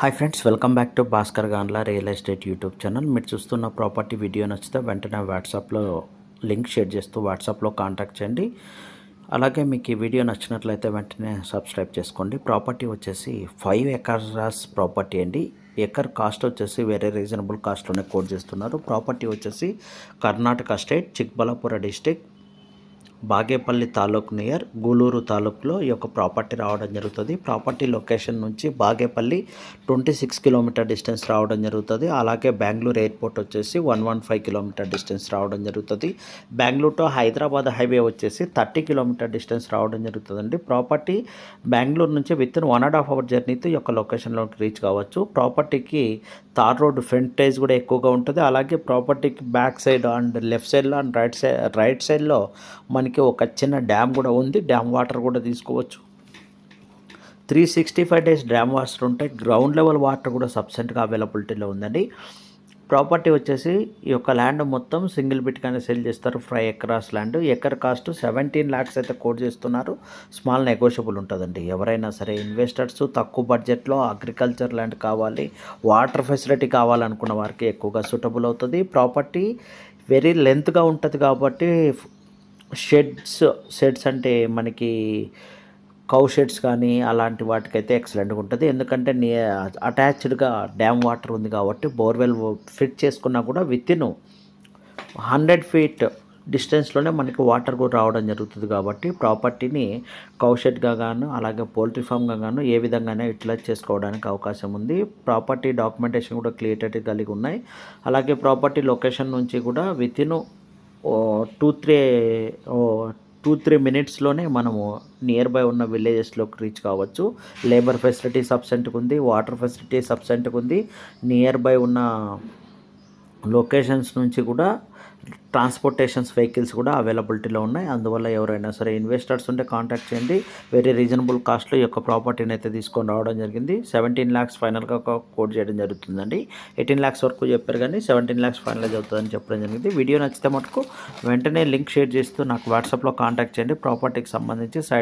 Hi friends, welcome back to Bhaskar Ganla real estate YouTube channel. మీరు చూస్తున్న property video నచ్చితే వెంటనే వాట్సాప్లో లింక్ షేర్ చేస్తూ వాట్సాప్లో కాంటాక్ట్ చేయండి. అలాగే మీకు ఈ వీడియో నచ్చినట్లయితే వెంటనే సబ్స్క్రైబ్ చేసుకోండి. ప్రాపర్టీ వచ్చేసి 5 ఎకర్స్ ప్రాపర్టీ అండి. ఎకర్ కాస్ట్ వచ్చేసి వెరీ రీజనబుల్ కాస్ట్లోనే కోట్ చేస్తున్నారు. ప్రాపర్టీ వచ్చేసి Karnataka state Chikballapur district Bagepalli taluk near Gulur తాలూకులో ఈ యొక్క ప్రాపర్టీ రావడం జరుగుతుంది. ప్రాపర్టీ లొకేషన్ నుంచి బాగేపల్లి 26 కిలోమీటర్ డిస్టెన్స్ రావడం జరుగుతుంది. అలాగే బెంగళూరు ఎయిర్పోర్ట్ వచ్చేసి 115 కిలోమీటర్ డిస్టెన్స్ రావడం జరుగుతుంది. బెంగళూరు టు హైదరాబాద్ హైవే వచ్చేసి 30 కిలోమీటర్ డిస్టెన్స్ రావడం జరుగుతుందండి. ప్రాపర్టీ బెంగళూరు నుంచి విత్ ఇన్ 1.5 అవర్ జర్నీతో ఈ యొక్క లొకేషన్లోకి రీచ్ కావచ్చు. ప్రాపర్టీకి తార్ రోడ్ ఫ్రంటేజ్ కూడా ఎక్కువగా ఉంటుంది. అలాగే ప్రాపర్టీకి బ్యాక్ సైడ్ అండ్ లెఫ్ట్ సైడ్లో అండ్ రైట్ సైడ్లో మనకి ఒక చిన్న డ్యామ్ కూడా ఉంది. డ్యామ్ వాటర్ కూడా తీసుకోవచ్చు. 365 డేస్ డ్యామ్ వాటర్ ఉంటాయి. గ్రౌండ్ లెవెల్ వాటర్ కూడా సఫిషియెంట్గా అవైలబిలిటీలో ఉందండి. ప్రాపర్టీ వచ్చేసి ఈ యొక్క ల్యాండ్ మొత్తం సింగిల్ బిట్గానే సేల్ చేస్తారు. 5 acres land. Acre cost 17 lakhs అయితే కోట్ చేస్తున్నారు. స్మాల్ నెగోషియబుల్ ఉంటుందండి. ఎవరైనా సరే ఇన్వెస్టర్స్ తక్కువ బడ్జెట్లో అగ్రికల్చర్ ల్యాండ్ కావాలి, వాటర్ ఫెసిలిటీ కావాలనుకున్న వారికి ఎక్కువగా సూటబుల్ అవుతుంది. ప్రాపర్టీ వెరీ లెంత్గా ఉంటుంది కాబట్టి షెడ్స్ అంటే మనకి కౌ షెడ్స్ కానీ అలాంటి వాటికైతే ఎక్సలెంట్గా ఉంటుంది. ఎందుకంటే అటాచ్డ్గా డ్యామ్ వాటర్ ఉంది కాబట్టి బోర్వెల్ ఫిట్ చేసుకున్నా కూడా విత్ ఇన్ 100 feet డిస్టెన్స్లోనే మనకి వాటర్ కూడా రావడం జరుగుతుంది. కాబట్టి ప్రాపర్టీని కౌ షెడ్గా గాను అలాగే పోల్ట్రీ ఫామ్గా గాను ఏ విధంగానే యూటిలైజ్ చేసుకోవడానికి అవకాశం ఉంది. ప్రాపర్టీ డాక్యుమెంటేషన్ కూడా క్లియరిటీ కలిగి ఉన్నాయి. అలాగే ప్రాపర్టీ లొకేషన్ నుంచి కూడా విత్ ఇన్ 2-3 minutesలోనే మనము నియర్ బై ఉన్న విలేజెస్లోకి రీచ్ కావచ్చు. లేబర్ ఫెసిలిటీ సబ్సెంట్గా ఉంది, వాటర్ ఫెసిలిటీ సబ్సెంట్గా ఉంది. నియర్ బై ఉన్న లొకేషన్స్ నుంచి కూడా ట్రాన్స్పోర్టేషన్స్ వెహికల్స్ కూడా అవైలబిలిటీలో ఉన్నాయి. అందువల్ల ఎవరైనా సరే ఇన్వెస్టర్స్ ఉంటే కాంటాక్ట్ చేయండి. వెరీ రీజనబుల్ కాస్ట్లో ఈ యొక్క ప్రాపర్టీని అయితే తీసుకొని రావడం జరిగింది. 17 lakhs ఫైనల్గా కోట్ చేయడం జరుగుతుందండి. 18 lakhs వరకు చెప్పారు కానీ 17 lakhs ఫైనలైజ్ అవుతుందని చెప్పడం జరిగింది. వీడియో నచ్చితే మటుకు వెంటనే లింక్ షేర్ చేస్తూ నాకు వాట్సాప్లో కాంటాక్ట్ చేయండి. ప్రాపర్టీకి సంబంధించి సైట్